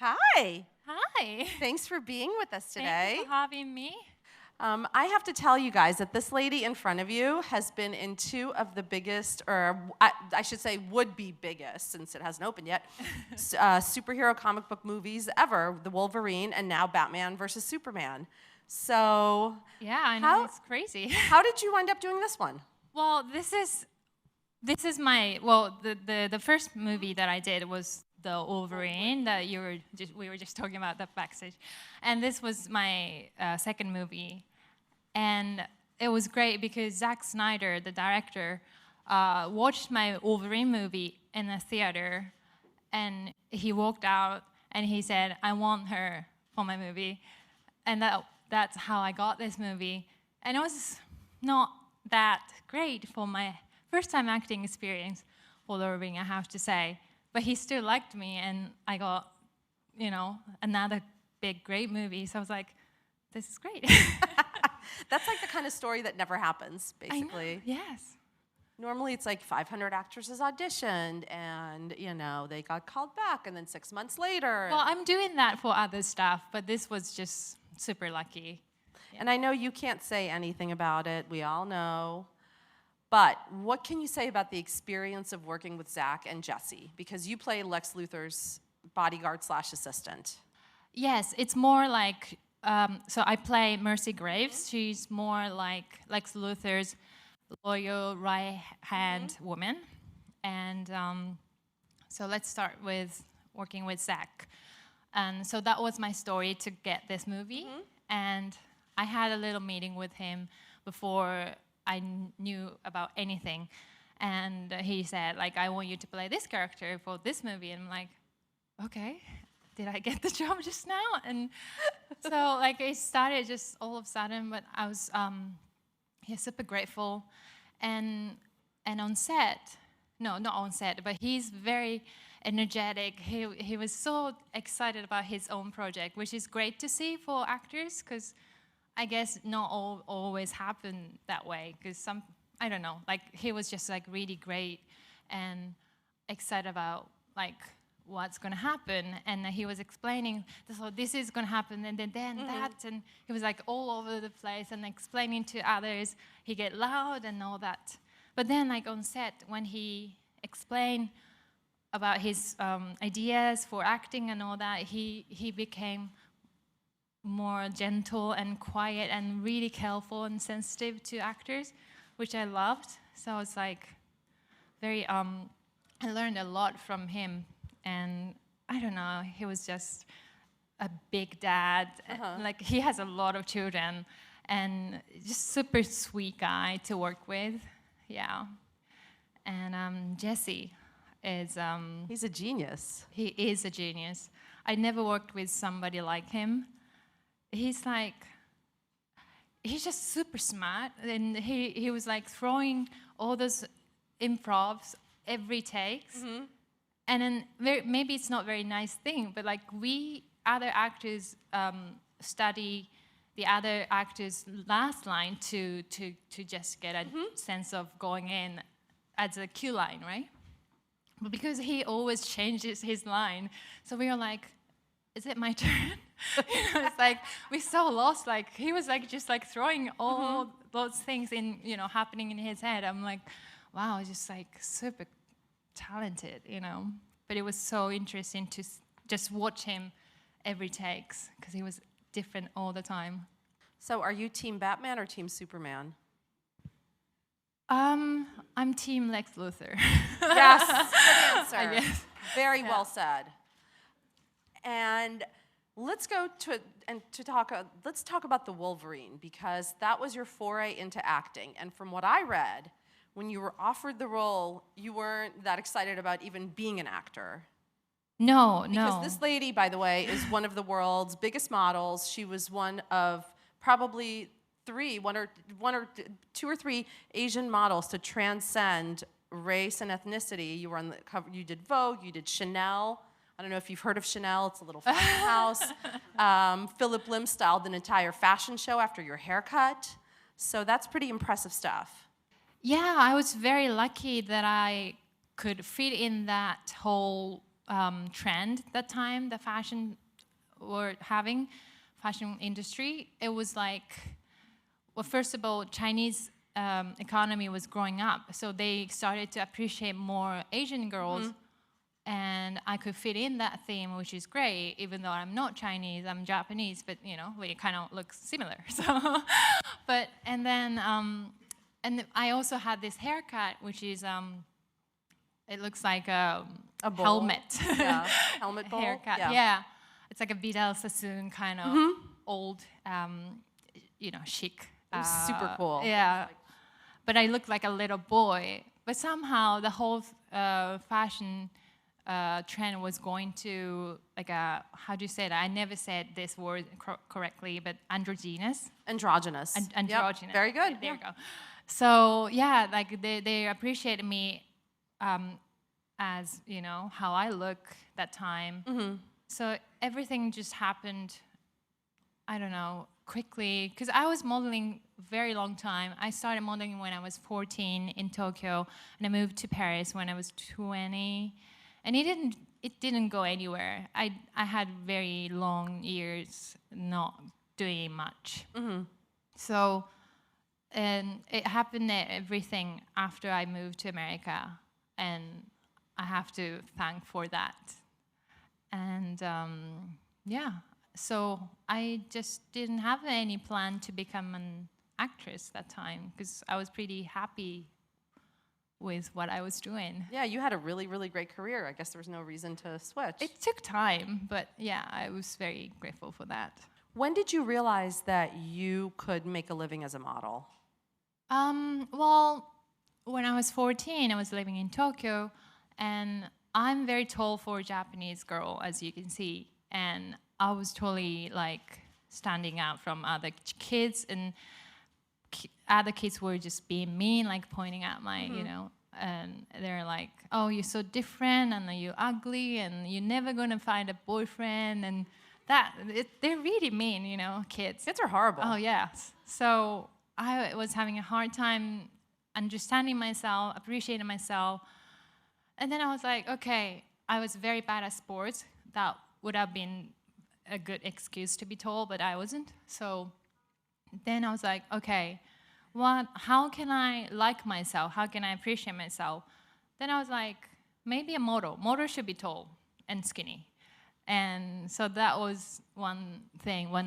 Hi. Hi. Thanks for being with us Thank today. you for having me. I have to tell you guys that this lady in front of you has been in two of the biggest, or I should say would be biggest since it hasn't opened yet, superhero comic book movies ever, The Wolverine and now Batman versus Superman. So Yeah, I know, it's crazy. how did you wind up doing this one? Well, this is my the first movie that I did was the Wolverine that we were just talking about the backstage, and this was my second movie, and it was great because Zack Snyder, the director, watched my Wolverine movie in a theater, and he walked out and he said, "I want her for my movie," and that's how I got this movie, and it was not that great for my first time acting experience for the Wolverine, I have to say. But he still liked me, and I got, another big, great movie. So I was like, this is great. That's like the kind of story that never happens, basically. I know, yes. Normally it's like 500 actresses auditioned and, they got called back and then 6 months later. Well, I'm doing that for other stuff, but this was just super lucky. Yeah. And I know you can't say anything about it. We all know. But what can you say about the experience of working with Zach and Jesse? Because you play Lex Luthor's bodyguard/assistant. Yes, it's more like, so I play Mercy Graves. She's more like Lex Luthor's loyal right-hand woman. And so let's start with working with Zach. And so that was my story to get this movie. And I had a little meeting with him before I knew about anything, and he said, I want you to play this character for this movie, and I'm like, okay, did I get the job just now? And so it started just all of a sudden, but I was super grateful, and on set, no, not on set, but he's very energetic. He was so excited about his own project, which is great to see for actors, because I guess not all always happen that way, because I don't know, he was just really great and excited about what's gonna happen, and he was explaining, so this is gonna happen, and then that, and he was all over the place and explaining to others. He get loud and all that, but then on set when he explained about his ideas for acting and all that, he became more gentle and quiet and really careful and sensitive to actors, which I loved. So it's very, I learned a lot from him, and I don't know, he was just a big dad. He has a lot of children, and just super sweet guy to work with, yeah. And Jesse is... He's a genius. He is a genius. I never worked with somebody like him. He's just super smart, and he was throwing all those improvs every takes, and then maybe it's not a very nice thing, but we other actors study the other actors' last line to just get a sense of going in as a cue line, right? But because he always changes his line, so we were is it my turn? It's we're so lost. He was just throwing all those things in, happening in his head. I'm wow, just super talented, But it was so interesting to just watch him every takes, because he was different all the time. So are you team Batman or team Superman? I'm team Lex Luthor. Yes, good answer. I guess. Very well said. And let's talk about the Wolverine, because that was your foray into acting. And from what I read, when you were offered the role, you weren't that excited about even being an actor. No. Because this lady, by the way, is one of the world's biggest models. She was one of probably two or three Asian models to transcend race and ethnicity. You were on the cover. You did Vogue. You did Chanel. I don't know if you've heard of Chanel. It's a little fashion house. Philip Lim styled an entire fashion show after your haircut. So that's pretty impressive stuff. Yeah, I was very lucky that I could fit in that whole trend that time, the fashion were having, fashion industry. It was like, well, first of all, Chinese economy was growing up, so they started to appreciate more Asian girls, and I could fit in that theme, which is great. Even though I'm not Chinese, I'm Japanese, but you know, we kind of look similar. So, but and then I also had this haircut, which is it looks like a bowl. helmet. Yeah, helmet bowl. Haircut. Yeah. Yeah, it's like a Vidal Sassoon kind of old, you know, chic. It was super cool. Yeah, but I looked like a little boy. But somehow the whole fashion trend was going to like a, how do you say that? I never said this word correctly, but androgynous. Androgynous. Androgynous. Yep. Very good. There you go. So yeah, like they appreciated me as, you know, how I look that time. So everything just happened, I don't know, quickly, because I was modeling very long time. I started modeling when I was 14 in Tokyo, and I moved to Paris when I was 20, and it didn't go anywhere. I had very long years not doing much. So, and it happened everything after I moved to America, and I have to thank for that. And yeah, so I just didn't have any plan to become an actress that time, because I was pretty happy with what I was doing. Yeah, you had a really, really great career. I guess there was no reason to switch. It took time, but yeah, I was very grateful for that. When did you realize that you could make a living as a model? Well, when I was 14, I was living in Tokyo, and I'm very tall for a Japanese girl, as you can see, and I was totally like standing out from other kids, and other kids were just being mean, like pointing at my, you know, and they're like, "Oh, you're so different, and you're ugly, and you're never gonna find a boyfriend," and they're really mean, you know, kids. Kids are horrible. Oh yes. So I was having a hard time understanding myself, appreciating myself. And then I was like, okay, I was very bad at sports. That would have been a good excuse to be told, but I wasn't. So then I was like, okay, how can I like myself? How can I appreciate myself? Then I was like, maybe a model. Model should be tall and skinny. And so that was one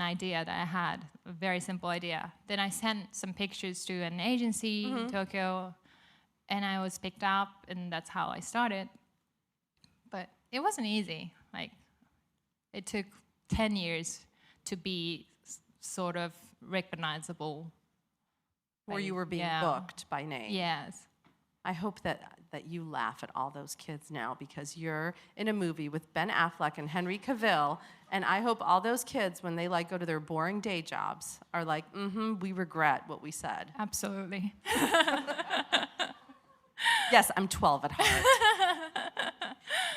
idea that I had, a very simple idea. Then I sent some pictures to an agency in Tokyo, and I was picked up, and that's how I started. But it wasn't easy. Like, it took 10 years to be sort of recognizable. Where you were being booked by name. Yes. I hope that you laugh at all those kids now, because you're in a movie with Ben Affleck and Henry Cavill, and I hope all those kids, when they like go to their boring day jobs, are like, we regret what we said. Absolutely. Yes, I'm 12 at heart.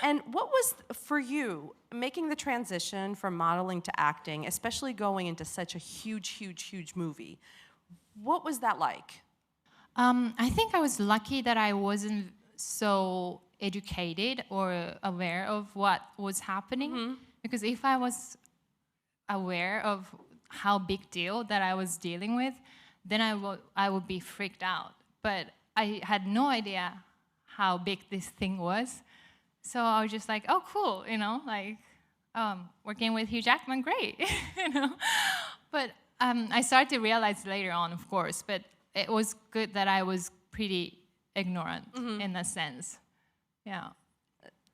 And what was, for you, making the transition from modeling to acting, especially going into such a huge, huge, huge movie, what was that like? I think I was lucky that I wasn't so educated or aware of what was happening. Because if I was aware of how big deal that I was dealing with, then I would be freaked out. But I had no idea how big this thing was. So I was just like, oh, cool, you know, like working with Hugh Jackman, great, you know. But I started to realize later on, of course, but it was good that I was pretty ignorant in a sense. Yeah.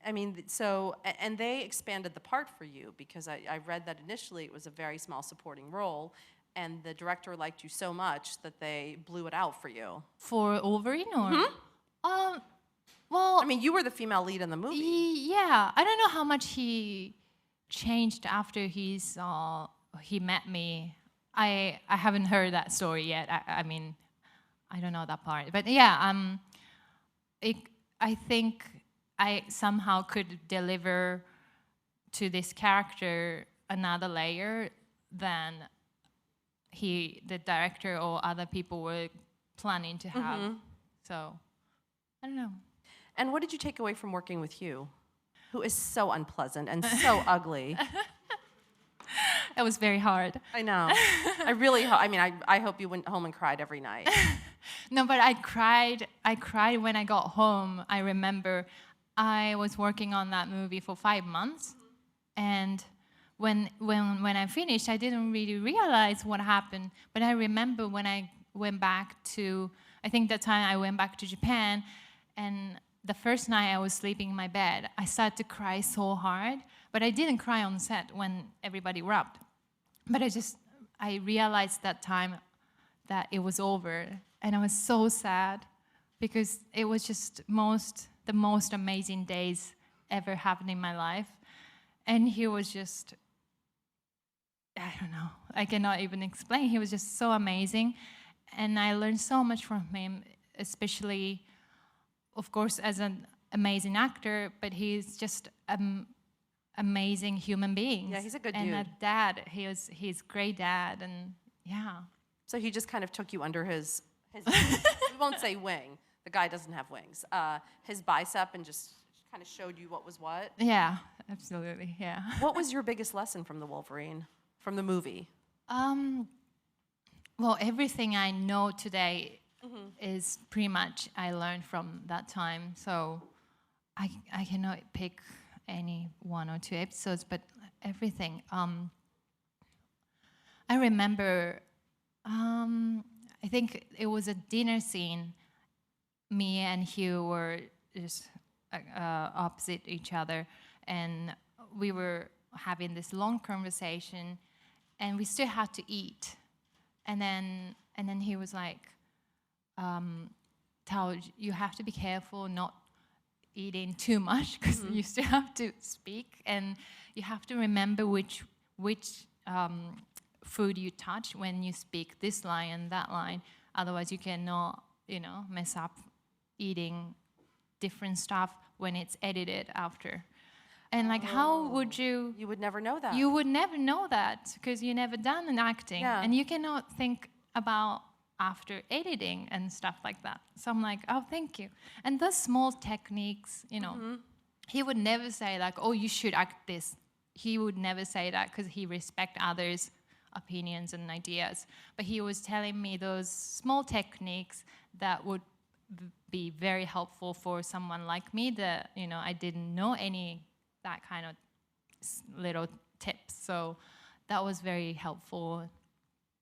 I mean, so, and they expanded the part for you, because I read that initially it was a very small supporting role, and the director liked you so much that they blew it out for you. For Wolverine, or? Well, I mean, you were the female lead in the movie. Yeah, I don't know how much he changed after he met me. I haven't heard that story yet. I mean, I don't know that part. But yeah, I think I somehow could deliver to this character another layer than the director or other people were planning to have. So, I don't know. And what did you take away from working with Hugh? who is so unpleasant and so ugly. It was very hard. I know. I really hope. I mean, I hope you went home and cried every night. No, but I cried. I cried when I got home. I remember I was working on that movie for 5 months, and when I finished, I didn't really realize what happened. But I remember when I went back to, I think that time I went back to Japan, and the first night I was sleeping in my bed, I started to cry so hard. But I didn't cry on set when everybody wrapped. But I realized that time that it was over. And I was so sad because it was just the most amazing days ever happened in my life. And he was just, I don't know, I cannot even explain. He was just so amazing. And I learned so much from him, especially, of course, as an amazing actor, but he's just amazing human being. Yeah, he's a good dude. And a dad, he's a great dad, and yeah. So he just kind of took you under his we won't say wing. The guy doesn't have wings. His bicep and just kind of showed you what was what. Yeah, absolutely, yeah. What was your biggest lesson from the Wolverine, from the movie? Well, everything I know today is pretty much I learned from that time. So I cannot pick any 1 or 2 episodes, but everything. I remember, I think it was a dinner scene. Me and Hugh were just opposite each other, and we were having this long conversation, and we still had to eat. And then he was like, Tao, you have to be careful not eating too much because you still have to speak, and you have to remember which food you touch when you speak this line and that line. Otherwise, you cannot, mess up eating different stuff when it's edited after. And like, how would you? You would never know that. You would never know that because you never done an acting, Yeah. and you cannot think about after editing and stuff like that. So I'm like, oh, thank you. And those small techniques, he would never say like, oh, you should act this. He would never say that because he respects others' opinions and ideas. But he was telling me those small techniques that would be very helpful for someone like me that, I didn't know any that kind of little tips. So that was very helpful.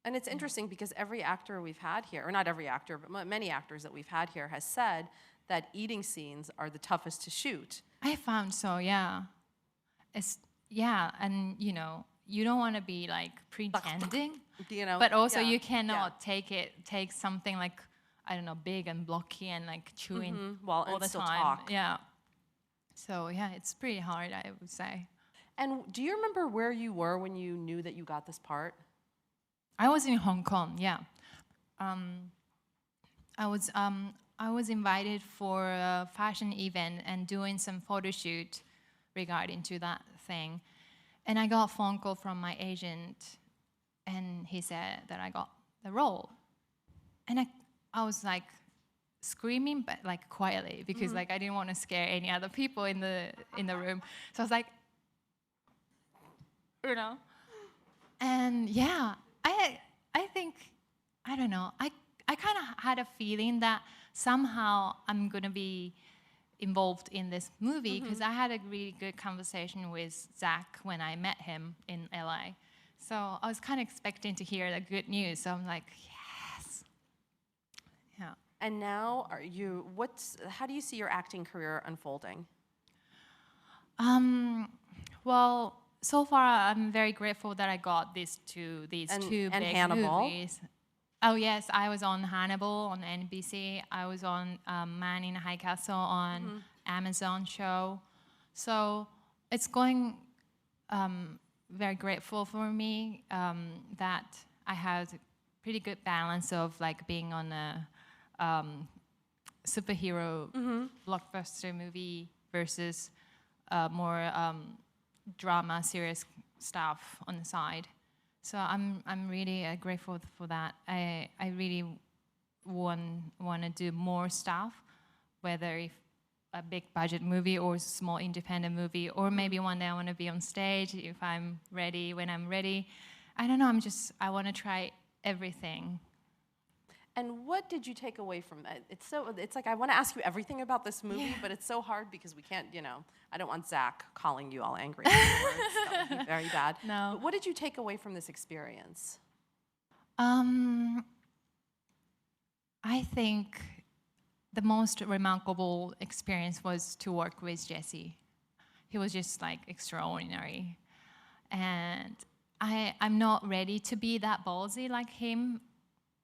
And it's interesting because every actor we've had here, or not every actor, but many actors that we've had here has said that eating scenes are the toughest to shoot. I found so, yeah. And you don't want to be like pretending, but also you cannot take something like, I don't know, big and blocky and like chewing While all the still time. talk. Yeah. So yeah, it's pretty hard, I would say. And do you remember where you were when you knew that you got this part? I was in Hong Kong, yeah. I was invited for a fashion event and doing some photo shoot regarding to that thing. And I got a phone call from my agent, and he said that I got the role. And I was like screaming, but like quietly, because like I didn't want to scare any other people in the room. So I was like, and yeah, I think, I don't know, I kind of had a feeling that somehow I'm going to be involved in this movie because I had a really good conversation with Zach when I met him in LA. So I was kind of expecting to hear the good news. So I'm like, yes. Yeah. And now, how do you see your acting career unfolding? Well, so far I'm very grateful that I got these two big Hannibal. movies. Oh yes, I was on Hannibal on NBC. I was on Man in High Castle on Amazon show. So it's going very grateful for me that I had a pretty good balance of like being on a superhero blockbuster movie versus more drama, serious stuff on the side. So I'm really grateful for that. I really want to do more stuff, whether if a big budget movie or small independent movie, or maybe one day I want to be on stage if I'm ready, when I'm ready. I don't know, I want to try everything. And what did you take away from that? It's like I want to ask you everything about this movie, but it's so hard because we can't, I don't want Zach calling you all angry afterwards. That would be very bad. No. But what did you take away from this experience? I think the most remarkable experience was to work with Jesse. He was just like extraordinary. And I'm not ready to be that ballsy like him.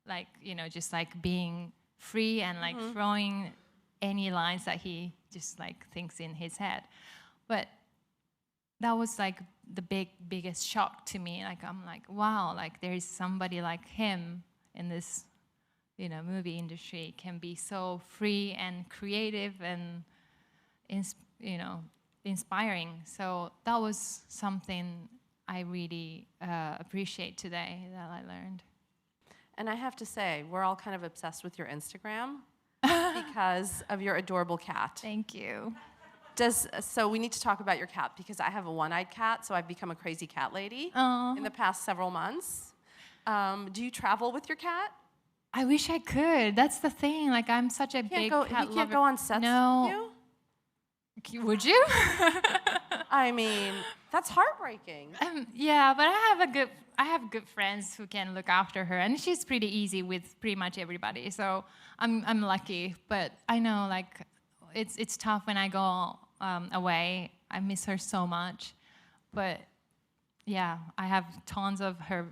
Like, just like being free and like throwing any lines that he just like thinks in his head. But that was like the biggest shock to me. Like, I'm like, wow, like there is somebody like him in this, movie industry, can be so free and creative and, inspiring. So that was something I really appreciate today that I learned. And I have to say, we're all kind of obsessed with your Instagram because of your adorable cat. Thank you. So we need to talk about your cat because I have a one-eyed cat, so I've become a crazy cat lady in the past several months. Do you travel with your cat? I wish I could. That's the thing. Like, I'm such a big cat lover. You can't go on sets with you? Would you? I mean, that's heartbreaking. Yeah, but I have good friends who can look after her, and she's pretty easy with pretty much everybody. So I'm lucky. But I know, like, it's tough when I go away. I miss her so much. But yeah, I have tons of her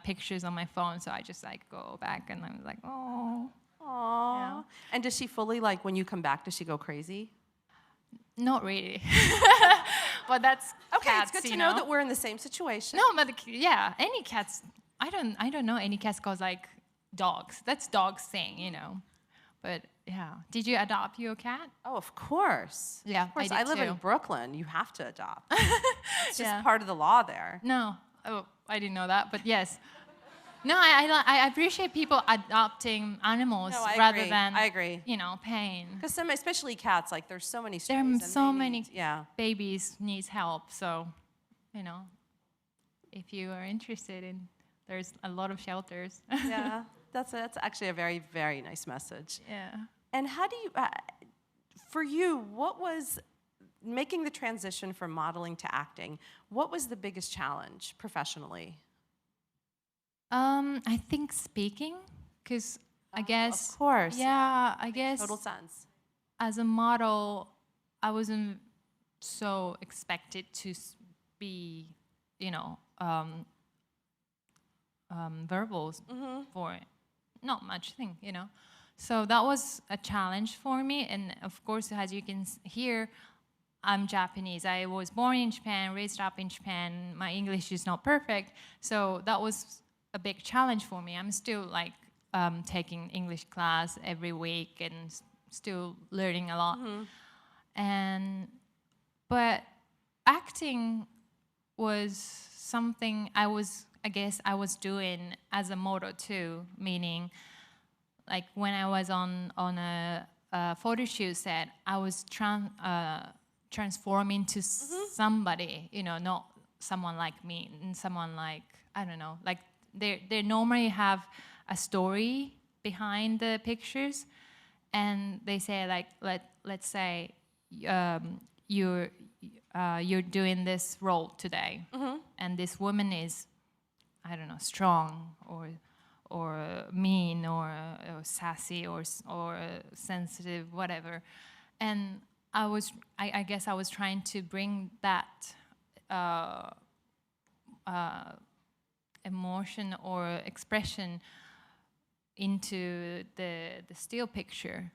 pictures on my phone, so I just like go back and I'm like, oh. Aww. Yeah. And does she fully, like, when you come back, does she go crazy? Not really. Well, that's okay. cats, It's good to know that we're in the same situation. No, but any cats. I don't know any cats cause like dogs. That's dogs thing, But yeah, did you adopt your cat? Oh, of course. Yeah, of course. I live did in too. Brooklyn. You have to adopt. It's just Yeah. part of the law there. No, I didn't know that, but yes. No, I appreciate people adopting animals No, I rather agree. than I agree. Pain. Because especially cats, like there's so many There stories. are and so they many need- babies needs help, so if you are interested in, there's a lot of shelters. Yeah, that's actually a very, very nice message. Yeah. And how do you, for you, what was making the transition from modeling to acting? What was the biggest challenge professionally? I think speaking, because I guess. Of course. Yeah, I guess. Total sense. As a model, I wasn't so expected to be, verbals for it. Not much thing, So that was a challenge for me. And of course, as you can hear, I'm Japanese. I was born in Japan, raised up in Japan. My English is not perfect. So that was a big challenge for me. I'm still like taking English class every week and still learning a lot. But acting was something I was doing as a model too, meaning like when I was on a photo shoot set, I was transforming to somebody, not someone like me, and someone like, I don't know, like they normally have a story behind the pictures, and they say like, let's say you're doing this role today, and this woman is, I don't know, strong or mean or sassy or sensitive, whatever. And I guess I was trying to bring that emotion or expression into the still picture,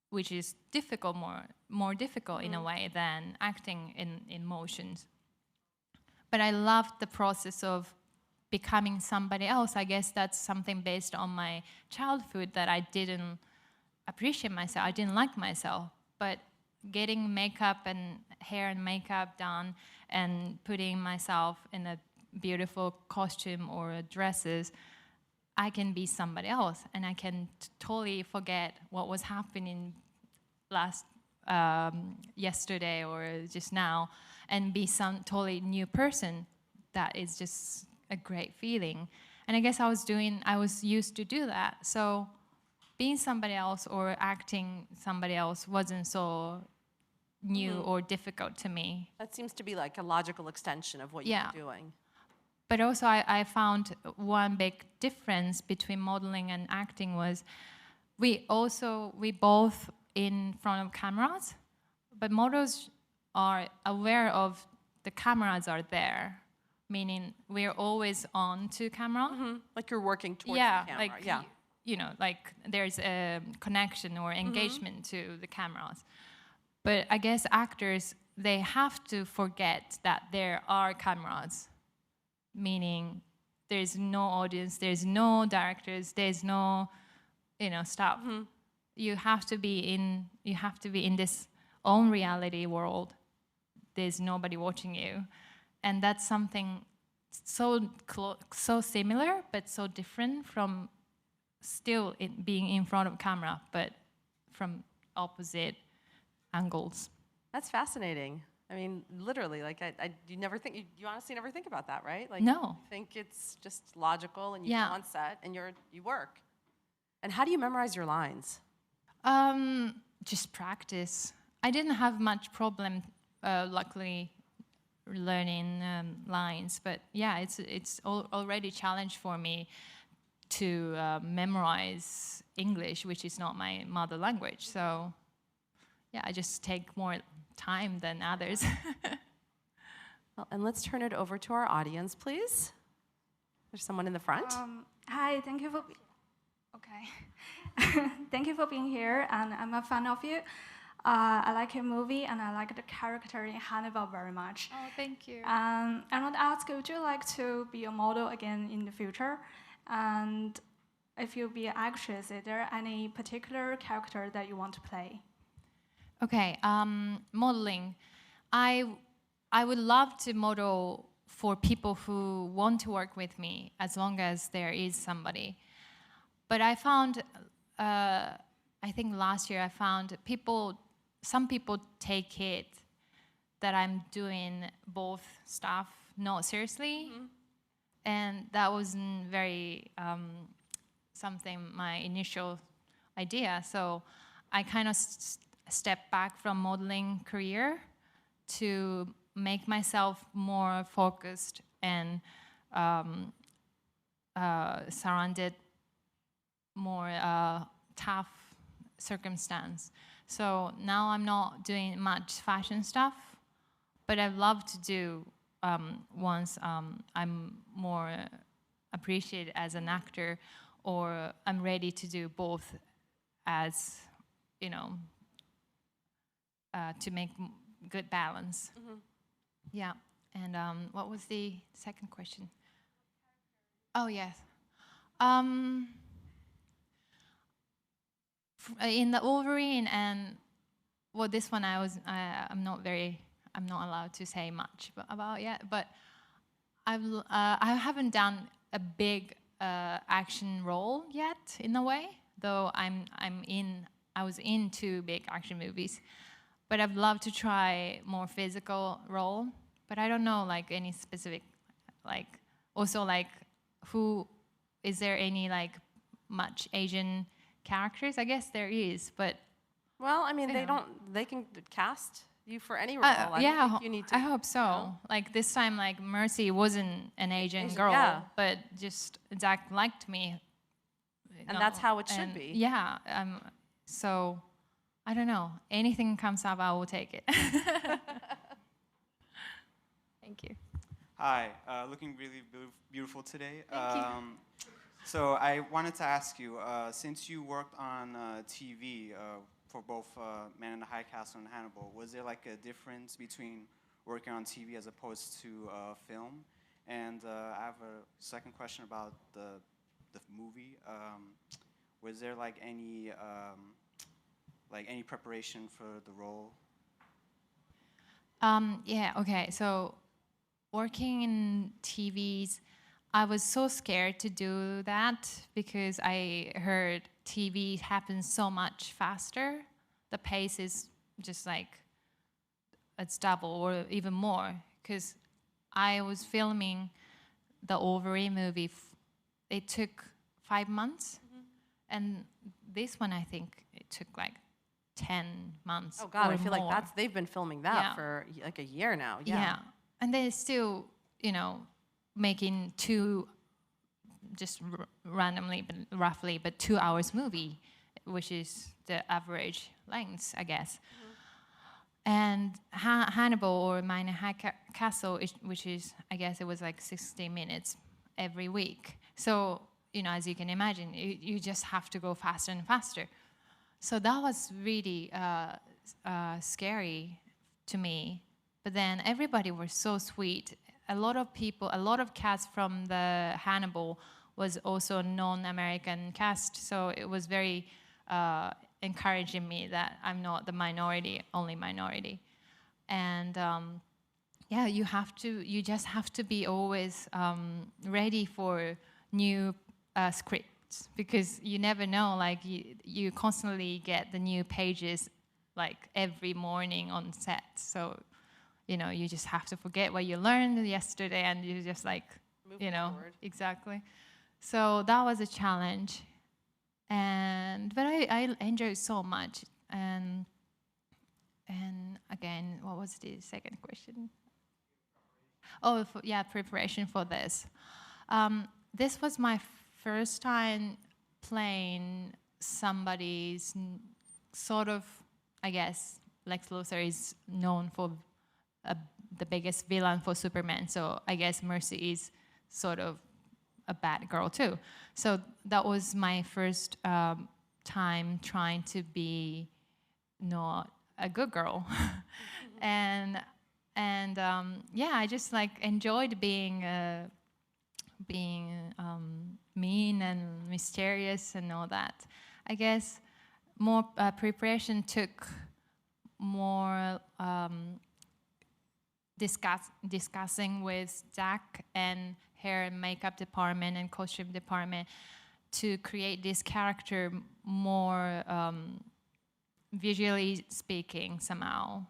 which is difficult, more difficult in a way than acting in motions. But I loved the process of becoming somebody else. I guess that's something based on my childhood, that I didn't appreciate myself. I didn't like myself. But getting makeup and hair and makeup done and putting myself in a beautiful costume or dresses, I can be somebody else, and I can totally forget what was happening last yesterday or just now and be some totally new person, that is just a great feeling. And I guess I was used to do that. So being somebody else or acting somebody else wasn't so new or difficult to me. That seems to be like a logical extension of what you're doing. But also I found one big difference between modeling and acting was we both in front of cameras, but models are aware of the cameras are there, meaning we're always on to camera. Like you're working towards the camera. Like, you know, like there's a connection or engagement to the cameras. But I guess actors, they have to forget that there are cameras, meaning there's no audience, there's no directors, there's no, you know, stuff. You have to be in this own reality world. There's nobody watching you, and that's something so similar but so different from still being in front of camera, but from opposite angles. That's fascinating. I mean, literally, like you you honestly never think about that, right? Like, No. You think it's just logical, and you go on set and you work. And how do you memorize your lines? Just practice. I didn't have much problem, luckily, learning lines. But yeah, it's already a challenge for me to memorize English, which is not my mother language. So yeah, I just take more time than others. Well, and let's turn it over to our audience, please. There's someone in the front. Hi, thank you for thank you for being here, and I'm a fan of you. I like your movie, and I like the character in Hannibal very much. Oh, thank you. I want to ask, would you like to be a model again in the future? And if you be an actress, is there any particular character that you want to play? Okay, modeling. I would love to model for people who want to work with me, as long as there is somebody. But I found, I think last year I found some people take it that I'm doing both stuff not seriously. And that wasn't very something my initial idea. So I kind of stepped back from modeling career to make myself more focused and surrounded more tough circumstance. So now I'm not doing much fashion stuff, but I love to do once I'm more appreciated as an actor, or I'm ready to do both as, you know, to make good balance. Yeah, and what was the second question? Oh, yes. In the Wolverine and, well, this one I'm not allowed to say much about yet, but I haven't done a big action role yet, in a way, though I was in 2 big action movies. But I'd love to try more physical role, but I don't know like any specific, like also like is there any like much Asian characters? I guess there is, but Well, I mean, they can cast you for any role. I yeah, don't think you need to. I hope so. know. Like this time, like Mercy wasn't an Asian girl, yeah. but just Zach liked me. And that's how it should be. Yeah. So I don't know. Anything comes up, I will take it. Thank you. Hi, looking really beautiful today. Thank you. So I wanted to ask you, since you worked on TV for both Man in the High Castle and Hannibal, was there like a difference between working on TV as opposed to film? And I have a second question about the movie. Was there like any preparation for the role? Yeah, okay. So working in TVs, I was so scared to do that because I heard TV happens so much faster. The pace is just like it's double or even more, because I was filming the Ovary movie. It took 5 months, and this one I think it took like 10 months. Oh God, or I feel more. like they've been filming that for like a year now. Yeah. And they're still, making two, just randomly, but roughly, but 2 hours movie, which is the average length, I guess. And Hannibal or Mine High Castle, which is, I guess it was like 60 minutes every week. So, as you can imagine, you just have to go faster and faster. So that was really scary to me. But then everybody was so sweet. A lot of cast from the Hannibal was also non-American cast. So it was very encouraging me that I'm not the only minority. And you just have to be always ready for new scripts, because you never know, like you constantly get the new pages like every morning on set. So, you just have to forget what you learned yesterday and you just like, Move forward. Exactly. So that was a challenge. But I enjoyed so much. And again, what was the second question? Oh, preparation for this. This was my first time playing somebody's sort of, I guess, Lex Luthor is known for the biggest villain for Superman. So I guess Mercy is sort of a bad girl too. So that was my first time trying to be not a good girl. and I just like enjoyed being mean and mysterious and all that. I guess more preparation took more discussing with Zach and hair and makeup department and costume department to create this character more visually speaking somehow.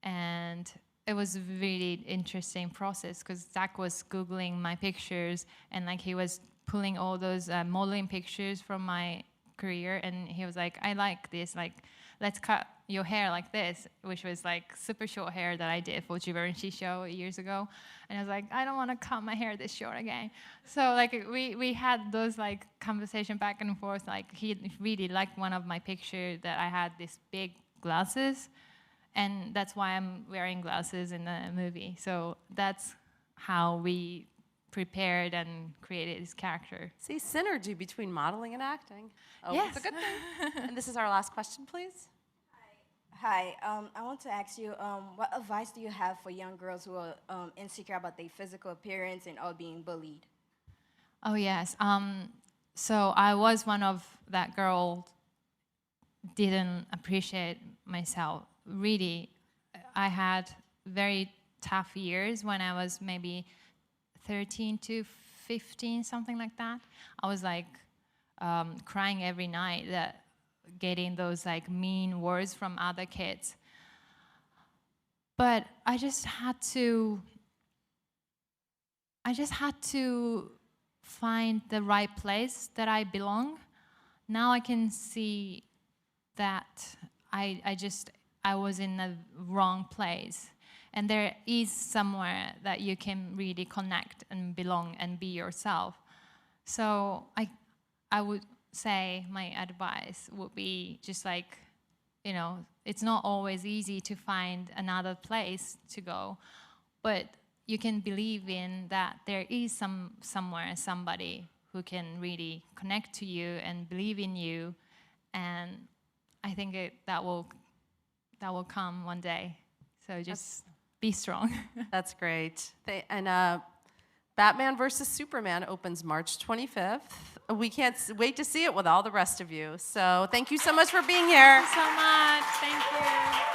And it was a really interesting process because Zach was Googling my pictures and like he was pulling all those modeling pictures from my career, and he was like, I like this, like let's cut your hair like this, which was like super short hair that I did for Givenchy show years ago. And I was like, I don't want to cut my hair this short again. So like we had those like conversation back and forth. Like he really liked one of my pictures that I had these big glasses, and that's why I'm wearing glasses in the movie. So that's how we prepared and created this character. See, synergy between modeling and acting. Oh, Yes. it's a good thing. And this is our last question, please. Hi, I want to ask you, what advice do you have for young girls who are insecure about their physical appearance and are being bullied? Oh, yes. So I was one of that girl, didn't appreciate myself. Really, I had very tough years when I was maybe 13 to 15, something like that. I was like crying every night, that getting those like mean words from other kids. But I just had to find the right place that I belong. Now I can see that I was in the wrong place. And there is somewhere that you can really connect and belong and be yourself. So I would say my advice would be just like, it's not always easy to find another place to go, but you can believe in that there is somewhere, somebody who can really connect to you and believe in you. And I think that will come one day. So just be strong. That's great. And Batman versus Superman opens March 25th. We can't wait to see it with all the rest of you. So thank you so much for being here. Thank you so much. Thank you.